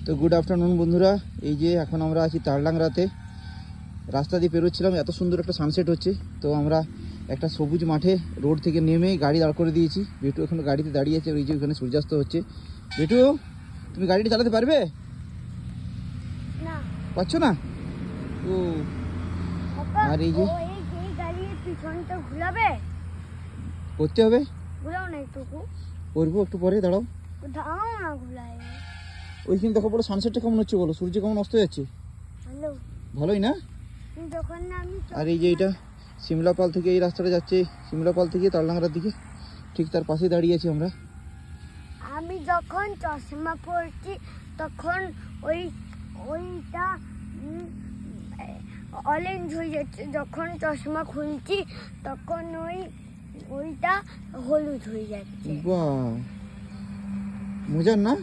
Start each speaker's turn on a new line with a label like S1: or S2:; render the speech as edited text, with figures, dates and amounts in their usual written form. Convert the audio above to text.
S1: তো good afternoon বন্ধুরা, এই যে এখন আমরা আছি তারলাংরাতে। রাস্তা দিয়ে পেরোচ্ছিলাম, এত সুন্দর একটা সানসেট হচ্ছে। তো আমরা একটা সবুজ মাঠে রোড থেকে নেমে গাড়ি দাঁড় করে দিয়েছি। বেটু এখন গাড়িতে দাঁড়িয়ে আছে, ওই যে ওখানে সূর্যাস্ত হচ্ছে। বেটু, তুমি গাড়িটা চালাতে পারবে?
S2: না,
S1: পারছো না? ও, আর এই যে
S2: গাড়ির পিছনটা ঘুরাবে,
S1: করতে হবে।
S2: ঘুরাও না একটু,
S1: করবো একটু পরে, দাঁড়াও।
S2: দাও না ঘুরায়।
S1: ওইখানে দেখো বলো সানসেটটা কেমন হচ্ছে, বলো সূর্য কেমন অস্ত যাচ্ছে।
S2: হ্যালো,
S1: ভালোই না?
S2: যখন আমি
S1: আর এই যে এটা সিমলাপাল থেকে এই রাস্তাটা যাচ্ছে, সিমলাপাল থেকে তারলাংরার দিকে, ঠিক তার পাশে দাঁড়িয়ে আছি আমরা।
S2: আমি যখন চশমা পরছি তখন ওইটা অরেঞ্জ হয়ে যাচ্ছে, যখন চশমা খুলছি তখন ওইটা হলুদ হয়ে যাচ্ছে।
S1: বাহ, মজার না?